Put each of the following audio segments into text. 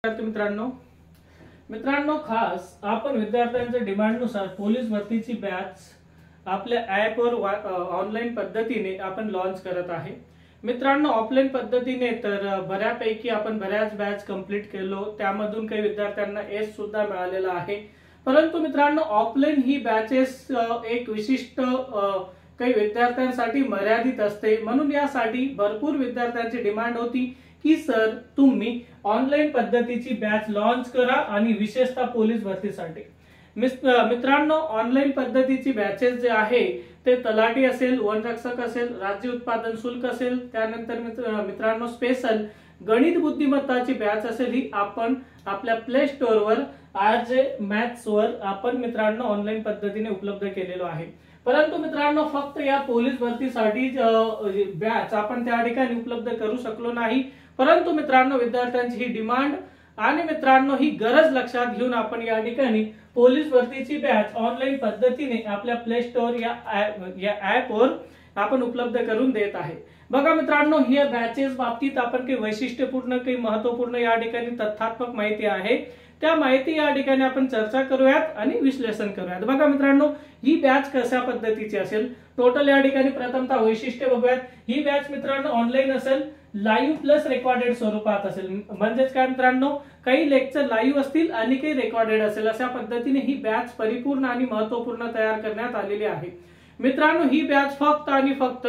मित्रांनो मित्रांनो खास आपण विद्यार्थ्यांच्या डिमांडनुसार पोलीस भरतीची बॅच आपल्या ॲपवर ऑनलाईन पद्धतीने आपण लॉन्च करत आहे। मित्रांनो ऑफलाईन पद्धतीने तर बऱ्यापैकी आपण बऱ्याच बॅच कंप्लीट केलो, त्यामधून काही विद्यार्थ्यांना एस सुद्धा मिळालेला आहे। परंतु मित्रांनो ऑफलाईन ही बॅचेस एक विशिष्ट काही विद्यार्थ्यांसाठी मर्यादित असते, म्हणून यासाठी भरपूर विद्यार्थ्यांची डिमांड होती की सर तुम्ही ऑनलाईन पद्धतीची बॅच लॉन्च करा आणि विशेषतः पोलीस भरतीसाठी। मित्रांनो ऑनलाईन पद्धतीची बॅचेस जे आहे ते तलाठी असेल, वनरक्षक असेल, राज्य उत्पादन शुल्क असेल, त्यानंतर मित्रांनो स्पेशल गणित बुद्धिमत्ताची बॅच असेल, ही आपण आपल्या प्ले स्टोअर वर RJ Maths वर आपण मित्रांनो ऑनलाईन पद्धतीने उपलब्ध केलेलो आहे। परंतु मित्रांनो फक्त या पोलीस भरतीसाठी बॅच आपण त्या ठिकाणी उपलब्ध करू शकलो नाही, परंतु मित्रांनो विद्यार्थ्यांची ही डिमांड आणि मित्रांनो ही गरज लक्षात घेऊन आपण या ठिकाणी पोलीस भरतीची बॅच ऑनलाईन पद्धतीने आपल्या प्ले स्टोअर या ॲप वर आपण उपलब्ध करून देत आहे। बघा मित्रांनो ही बॅचेस बाबतीत आपण काही वैशिष्ट्यपूर्ण काही महत्त्वपूर्ण या ठिकाणी तथ्यात्मक माहिती आहे, त्या माहिती या ठिकाणी आपण चर्चा करूयात आणि विश्लेषण करूयात। बघा मित्रांनो ही बॅच कशा पद्धतीची असेल, टोटल या ठिकाणी प्रथमतः वैशिष्ट्य बघूयात। ही बॅच मित्रांनो ऑनलाईन असेल, लाईव्ह प्लस रेकॉर्डेड स्वरूपात असेल, म्हणजेच काय मित्रांनो काही लेक्चर लाईव्ह असतील आणि काही रेकॉर्डेड असेल, अशा पद्धतीने ही बॅच परिपूर्ण आणि महत्त्वपूर्ण तयार करण्यात आलेली आहे। मित्रांनो ही बॅच फक्त आणि फक्त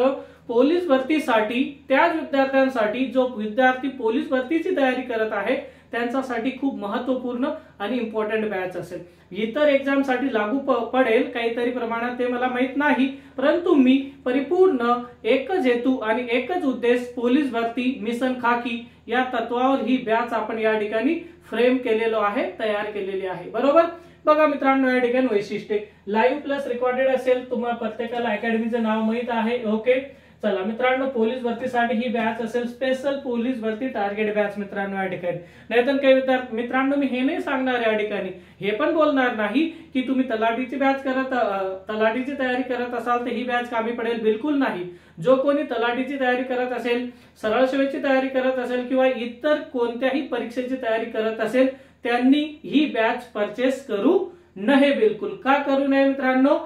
पोलीस भरतीसाठी, त्याच विद्यार्थ्यांसाठी जो विद्यार्थी पोलीस भरतीची तयारी करत आहे त्यांच्यासाठी खूप महत्त्वपूर्ण आणि इम्पॉर्टंट बॅच असेल। इतर एक्झाम साठी लागू पडेल काहीतरी प्रमाणात ते मला माहित नाही, परंतु मी परिपूर्ण एकच हेतू आणि एकच उद्देश पोलीस भरती मिशन खाकी या तत्वावर ही बॅच आपण या ठिकाणी फ्रेम केलेलो आहे, तयार केलेली आहे, बरोबर। बघा मित्रांनो या ठिकाणी वैशिष्ट्ये लाईव्ह प्लस रेकॉर्डेड असेल, तुम्हाला प्रत्येकाला अकॅडमीचं नाव माहित आहे, ओके। चला मित्रांनो पोलीस भरतीसाठी ही बॅच असेल स्पेशल पोलीस भरती टार्गेट बॅच मित्रांनो या ठिकाणी। नाहीतर काही विद्यार्थी मित्रांनो मी हे नाही सांगणार या ठिकाणी, हे पण बोलणार नाही की तुम्ही तलाठीची तयारी करत असाल तर ही बॅच कामी पडेल, बिलकुल नाही। जो कोणी तलाठीची तयारी करत असेल, सरळ सेवेची तयारी करत असेल किंवा इतर कोणत्याही परीक्षेची तयारी करत असेल त्यांनी ही बॅच परचेस करू नये, बिलकुल का करू नये मित्रांनो।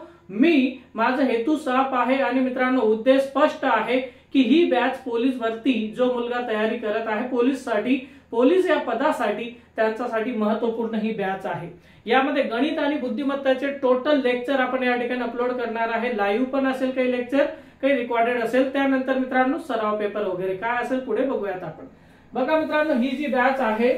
माझा हेतू साफ आहे आणि मित्रांनो उद्देश स्पष्ट आहे की ही बॅच पोलीस भरती जो मुलगा तयारी करत आहे पोलीस या पदासाठी त्यांच्यासाठी महत्त्वपूर्ण ही बॅच आहे। यामध्ये गणित आणि बुद्धिमत्ताचे टोटल लेक्चर आपण या ठिकाणी अपलोड करणार आहे, लाईव्ह पण असेल काही लेक्चर, काही रेकॉर्डेड असेल, त्यानंतर मित्रांनो सराव पेपर वगैरे काय असेल पुढे बघूयात आपण। बघा मित्रांनो ही जी बॅच आहे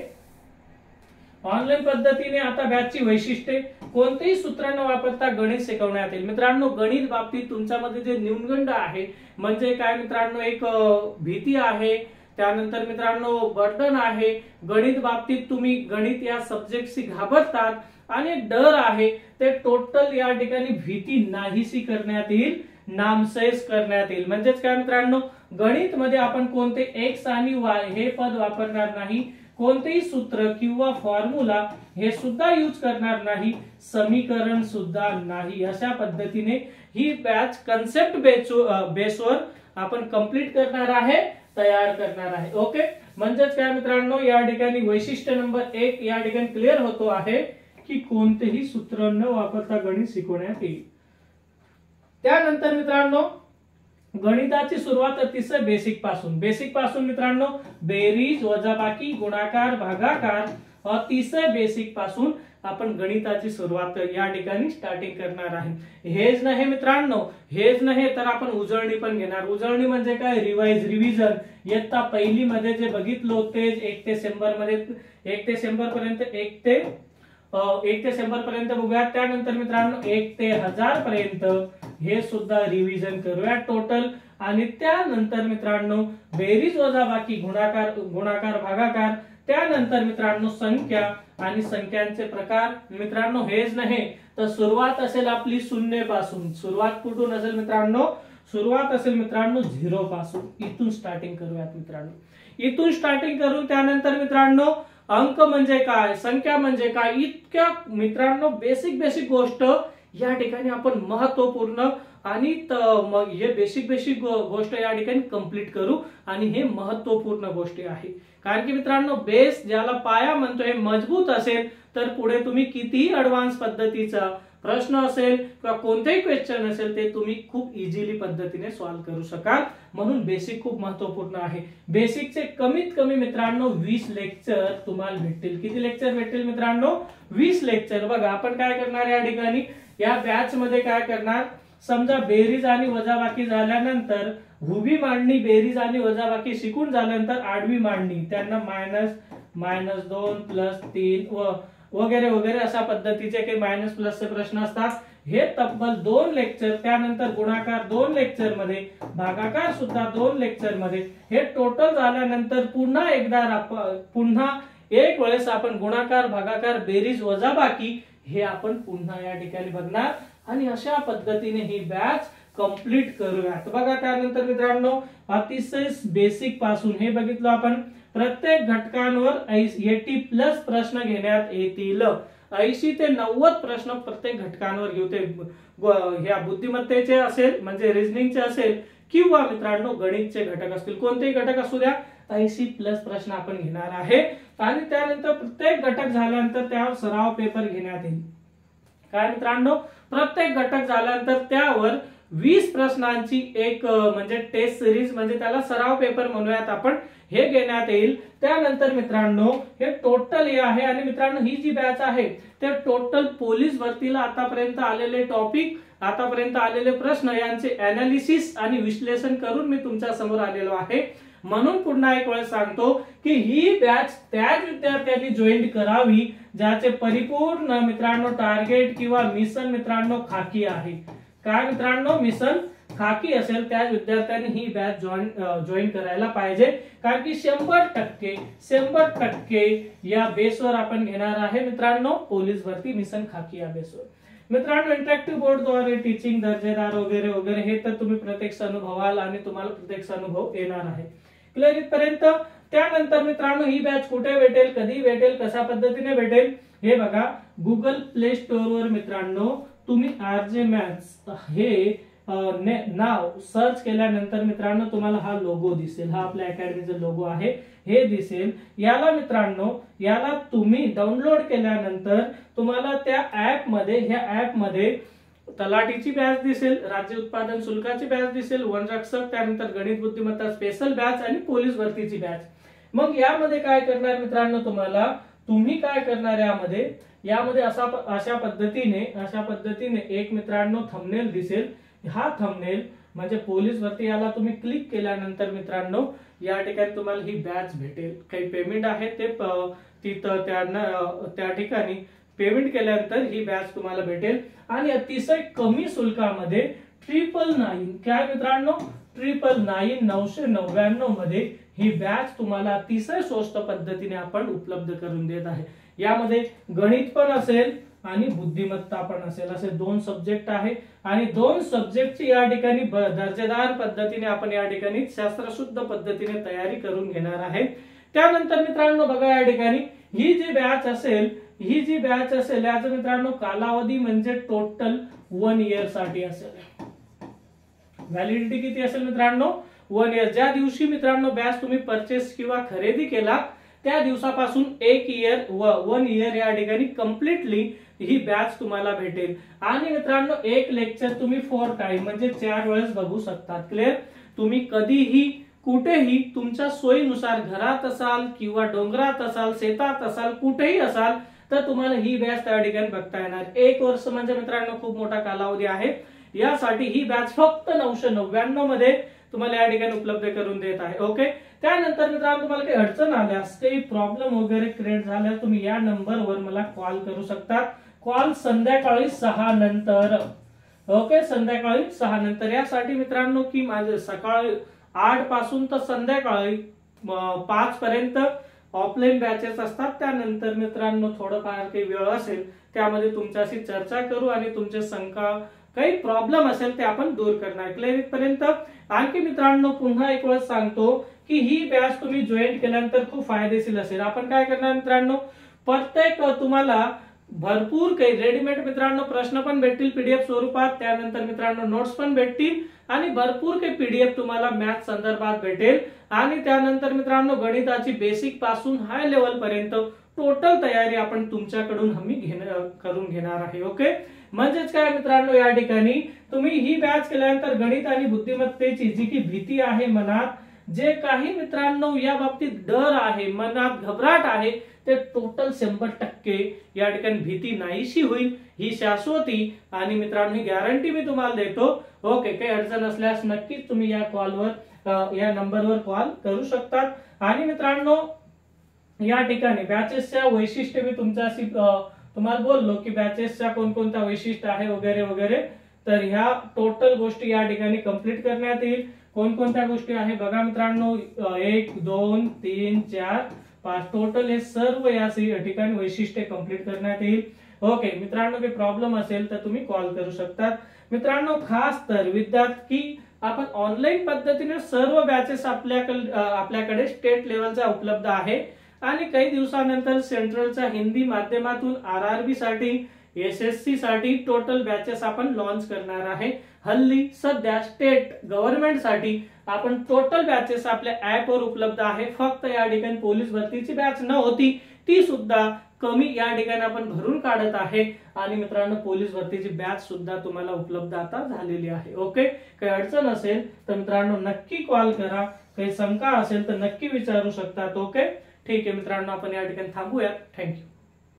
ऑनलाईन पद्धतीने, आता बॅचची वैशिष्ट्ये कोणतेही सूत्र न वापरता गणित शिकवण्यात येईल। मित्रांनो गणित बाबतीत तुमच्यामध्ये जे न्यूनगंड आहे म्हणजे काय मित्रांनो, एक भीती आहे, त्यानंतर मित्रांनो बर्डन आहे, गणित बाबतीत तुम्ही गणित या सब्जेक्टशी घाबरतात आणि डर आहे, ते टोटल या ठिकाणी भीती नाहीशी करण्यात येईल, नामशेष करण्यात येईल। म्हणजेच काय मित्रांनो गणित मध्ये आपण कोणते एक्स आणि वाय हे पद वापरणार नाही, कोणतेही सूत्र किंवा फॉर्म्युला हे सुद्धा यूज करणार नाही, समीकरण सुद्धा नाही। अशा पद्धतीने ही बॅच कन्सेप्ट बेसवर आपण कंप्लीट करणार आहे, तयार करणार आहे, ओके। म्हणजेच काय मित्रांनो या ठिकाणी वैशिष्ट्य नंबर 1 या ठिकाणी क्लिअर होतो आहे की कोणतेही सूत्र न वापरता गणित शिकवण्यात येईल। त्यानंतर मित्रांनो गणिताची सुरुवात अतिशय बेसिक पासून मित्रांनो बेरीज, वजाबाकी, गुणाकार, भागाकार अतिशय बेसिक पासून आपण गणिताची सुरुवात या ठिकाणी स्टार्टिंग करणार आहे। हेच नाही मित्रांनो, हेच नाही तर आपण उजळणी पण घेणार। उजळणी म्हणजे काय, रिव्हिजन। इयत्ता पहिली मध्ये जे बघितलो ते 1 ते 100 पर्यंत बघूया, त्यानंतर मित्रांनो 1 ते 1000 पर्यंत हे सुद्धा रिव्हिजन करूया टोटल। आणि त्यानंतर मित्रांनो बेरीज, वजाबाकी, गुणाकार, भागाकार, त्यानंतर मित्रांनो संख्या आणि संख्यांचे प्रकार। मित्रांनो हेच नाही तर सुरुवात असेल आपली शून्य पासून, सुरुवात कुठून असेल मित्रांनो, सुरुवात असेल मित्रांनो 0 पासून, इथून स्टार्टिंग करूयात मित्रांनो। इथून स्टार्टिंग करून त्यानंतर मित्रांनो अंक म्हणजे काय, संख्या म्हणजे काय, इतक्या मित्रांनो बेसिक गोष्ट या ठिकाणी आपण महत्त्वपूर्ण आणि मग हे बेसिक गोष्ट या ठिकाणी कंप्लीट करू आणि हे महत्वपूर्ण गोष्टी आहे. कारण की मित्रांनो बेस ज्याला पाया म्हणतोय मजबूत असेल तर पुढे तुम्ही कितीही ऍडव्हान्स पद्धतीचा प्रश्न असेल किंवा कोणतेही क्वेश्चन असेल ते तुम्ही खूप इझिली पद्धतीने सॉल्व्ह करू शकाल. म्हणून बेसिक खूप महत्वपूर्ण आहे. बेसिकचे कमीत कमी मित्रांनो 20 लेक्चर तुम्हाला भेटतील. किती लेक्चर भेटतील मित्रांनो? 20 लेक्चर. बघा आपण काय करणार या ठिकाणी या बॅच मध्ये काय करणार, समजा बेरीज आणि वजाबाकी झाल्यानंतर उभी मांडणी बेरीज आणि वजाबाकी शिकून झाल्यानंतर आडवी मांडणी त्यांना -2 +3 वगैरे वगैरे अशा पद्धतीचे काही मायनस प्लसचे प्रश्न असतात. हे तब्बल 2 लेक्चर, त्यानंतर गुणाकार 2 लेक्चर मध्ये, भागाकार सुद्धा 2 लेक्चर मध्ये. हे टोटल झाल्यानंतर पुन्हा एक वेळेस आपण गुणाकार भागाकार बेरीज वजाबाकी हे आपण पुन्हा या ठिकाणी बघणार आणि अशा पद्धतीने ही बॅच कंप्लीट करूयात. बघा त्यानंतर मित्रांनो अतिशय बेसिक पासून हे बघितलं आपण, प्रत्येक घटकांवर 80+ प्रश्न घेण्यात येतील. 80 ते 90 प्रश्न प्रत्येक घटकांवर घेऊ. ते ह्या बुद्धिमत्तेचे असेल म्हणजे रिझनिंगचे असेल किंवा मित्रांनो गणितचे घटक असतील, कोणतेही घटक असू द्या 80+ प्रश्न आपण घेणार आहे. आणि त्यानंतर प्रत्येक घटक झाल्यानंतर त्यावर सराव पेपर घेण्यात येईल. काय मित्रांनो, प्रत्येक घटक झाल्यानंतर त्यावर 20 प्रश्नांची एक म्हणजे टेस्ट सिरीज म्हणजे त्याला सराव पेपर म्हणूयात आपण, हे घेण्यात येईल. त्यानंतर मित्रांनो हे टोटल हे आहे. आणि मित्रांनो ही जी बॅच आहे ते टोटल पोलीस भरतीला आतापर्यंत आलेले टॉपिक, आतापर्यंत आलेले प्रश्न यांचे अनालिसिस आणि विश्लेषण करून मी तुमच्या समोर आलेलो आहे. म्हणून पुन्हा एक वेळ सांगतो की ही बॅच त्याच विद्यार्थ्यांनी जॉईन करावी ज्याचे परिपूर्ण मित्रांनो टार्गेट किंवा मिशन मित्रांनो खाकी आहे. काय मित्रांनो, मिशन खाकी असेल त्याच विद्यार्थ्यांनी ही बॅच जॉईन करायला पाहिजे. कारण की 100% या बेसवर आपण घेणार आहे मित्रांनो पोलीस भरती मिशन खाकी या बेसवर. मित्रांनो इंटरॅक्टिव्ह बोर्डद्वारे टीचिंग दर्जेदार वगैरे वगैरे हे तर तुम्ही प्रत्यक्ष अनुभवाल आणि तुम्हाला प्रत्यक्ष अनुभव येणार आहे. क्लिअर इथपर्यंत? त्यानंतर मित्रांनो ही बॅच कुठे भेटेल, कधी भेटेल, कशा पद्धतीने भेटेल हे बघा. गुगल प्ले स्टोर वर मित्रांनो तुम्ही RJ मॅथ्स हे नाव सर्च केल्यानंतर मित्रांनो तुम्हाला हा लोगो दिसेल. हा आपल्या अकॅडमीचा लोगो आहे, हे दिसेल. याला मित्रांनो याला तुम्ही डाउनलोड केल्यानंतर तुम्हाला त्या ऍप मध्ये तलाठीची बॅच दिसेल, राज्य उत्पादन शुल्काची बॅच दिसेल, वनरक्षक, त्यानंतर गणित बुद्धिमत्ता स्पेशल बॅच आणि पोलीस भरतीची बॅच. मग यामध्ये काय करणार मित्रांनो, तुम्ही काय करणार यामध्ये अशा पद्धतीने एक मित्रांनो थंबनेल दिसेल. हा थंबनेल म्हणजे पोलीस भरती, याला तुम्ही क्लिक केल्यानंतर मित्रांनो या ठिकाणी तुम्हाला ही बॅच भेटेल. काही पेमेंट आहे ते तिथं त्या ठिकाणी पेमेंट केल्यानंतर ही बॅच तुम्हाला भेटेल. आणि अतिशय कमी शुल्कामध्ये 999 काय मित्रांनो 999 मध्ये ही बॅच तुम्हाला अतिशय स्वस्त पद्धतीने आपण उपलब्ध करून देत आहे. यामध्ये गणित पण असेल आणि बुद्धिमत्ता पण असेल, असे 2 सब्जेक्ट आहे. आणि 2 सब्जेक्टची या ठिकाणी दर्जेदार पद्धतीने आपण या ठिकाणी शास्त्रशुद्ध पद्धतीने तयारी करून घेणार आहे. त्यानंतर मित्रांनो बघा या ठिकाणी ही जी बॅच असेल याचा मित्रांनो कालावधी म्हणजे टोटल 1 इयर साठी असेल. व्हॅलिडिटी किती असेल मित्रांनो 1 इयर. ज्या दिवशी मित्रांनो बॅच तुम्ही परचेस किंवा खरेदी केला त्या दिवसापासून 1 इयर या ठिकाणी कम्प्लिटली ही बॅच तुम्हाला भेटेल. आणि मित्रांनो एक लेक्चर तुम्ही 4 टाइम म्हणजे 4 वेळेस बघू शकतात. क्लिअर? तुम्ही कधीही कुठेही तुमच्या सोयीनुसार घरात असाल किंवा डोंगरात असाल, शेतात असाल, कुठेही असाल तर तुम्हाला ही बॅच त्या ठिकाणी बघता येणार. 1 वर्ष म्हणजे मित्रांनो खूप मोठा कालावधी आहे. यासाठी ही बॅच फक्त 999 मध्ये तुम्हाला या ठिकाणी उपलब्ध करून देत आहे. ओके. त्यानंतर मित्रांनो तुम्हाला काही अडचण आल्यास, काही प्रॉब्लेम वगैरे क्रिएट झाल्यास तुम्ही या नंबरवर मला कॉल करू शकता. कॉल संध्याकाळी 6 नंतर. ओके, संध्याकाळी 6 नंतर. यासाठी मित्रांनो की माझे सकाळी 8 पासून तर संध्याकाळी 5 पर्यंत ऑफलाईन बॅचेस असतात. त्यानंतर मित्रांनो थोडंफार काही वेळ असेल त्यामध्ये तुमच्याशी चर्चा करू आणि तुमचे शंका काही प्रॉब्लेम असेल ते आपण दूर करणार. क्लिअर पर्यंत? आणखी मित्रांनो पुन्हा एक वेळ सांगतो की ही बॅच तुम्ही जॉईन केल्यानंतर खूप फायदेशीर असेल. आपण काय करणार मित्रांनो, प्रत्येक तुम्हाला भरपूर काही रेडीमेड मित्रांनो प्रश्न पण भेटतील पीडीएफ स्वरूपात, त्यानंतर मित्रांनो नोट्स पण भेटतील आणि भरपूर काही पीडीएफ तुम्हाला मॅथ संदर्भात भेटेल आणि त्यानंतर मित्रांनो गणिताची बेसिक पासून हाय लेवल पर्यंत टोटल तयारी आपण तुमच्याकडून करून घेणार आहे. ओके, म्हणजेच काय मित्रांनो, या ठिकाणी तुम्ही ही बॅच केल्यानंतर गणित आणि बुद्धिमत्तेची जी की भीती आहे मनात, जे काही मित्रांनो या बाबतीत डर आहे, मनात घबराट आहे, ते टोटल 100% या ठिकाणी भीती नाहीशी होईल, ही शाश्वती आणि मित्रांनो ही गॅरंटी मी तुम्हाला देतो. ओके, काही अडचण असल्यास नक्कीच तुम्ही या कॉलवर या नंबरवर कॉल करू शकतात. आणि मित्रांनो या ठिकाणी बॅचेसच्या वैशिष्ट्य मी तुमच्याशी तुम्हाला बोललो की बॅचेसच्या कोणकोणत्या वैशिष्ट्य आहे वगैरे वगैरे, तर ह्या टोटल गोष्टी या ठिकाणी कंप्लीट करण्यात येईल. कोणकोणत्या गोष्टी आहे बघा मित्रांनो, 1 2 3 4 5 टोटल हे सर्व या ठिकाणी वैशिष्ट्य कंप्लीट करण्यात येईल. ओके मित्रांनो, काही प्रॉब्लेम असेल तर तुम्ही कॉल करू शकतात. मित्रांनो खास तर विद्यार्थी आपण ऑनलाईन पद्धतीने सर्व बॅचेस आपल्याकडे स्टेट लेवलचा उपलब्ध आहे आणि काही दिवसानंतर सेंट्रलच्या हिंदी माध्यमातून आरआरबी साठी, एसएससी साठी टोटल बॅचेस आपण लॉन्च करणार आहे. हल्ली सध्या स्टेट गव्हर्नमेंट साठी आपण टोटल बॅचेस आपल्या ऍप वर उपलब्ध आहे. फक्त या ठिकाणी पोलीस भरतीची बॅच नव्हती, ती सुद्धा कमी या ठिकाणी आपण भरून काढत आहे आणि मित्रांनो पोलीस भरतीची बॅच सुद्धा तुम्हाला उपलब्ध आता झालेली आहे. ओके, काही अडचण असेल तर मित्रांनो नक्की कॉल करा, काही शंका असेल तर नक्की विचारू शकतात. ओके ठीक आहे मित्रांनो, आपण या ठिकाणी थांबूया. थँक्यू.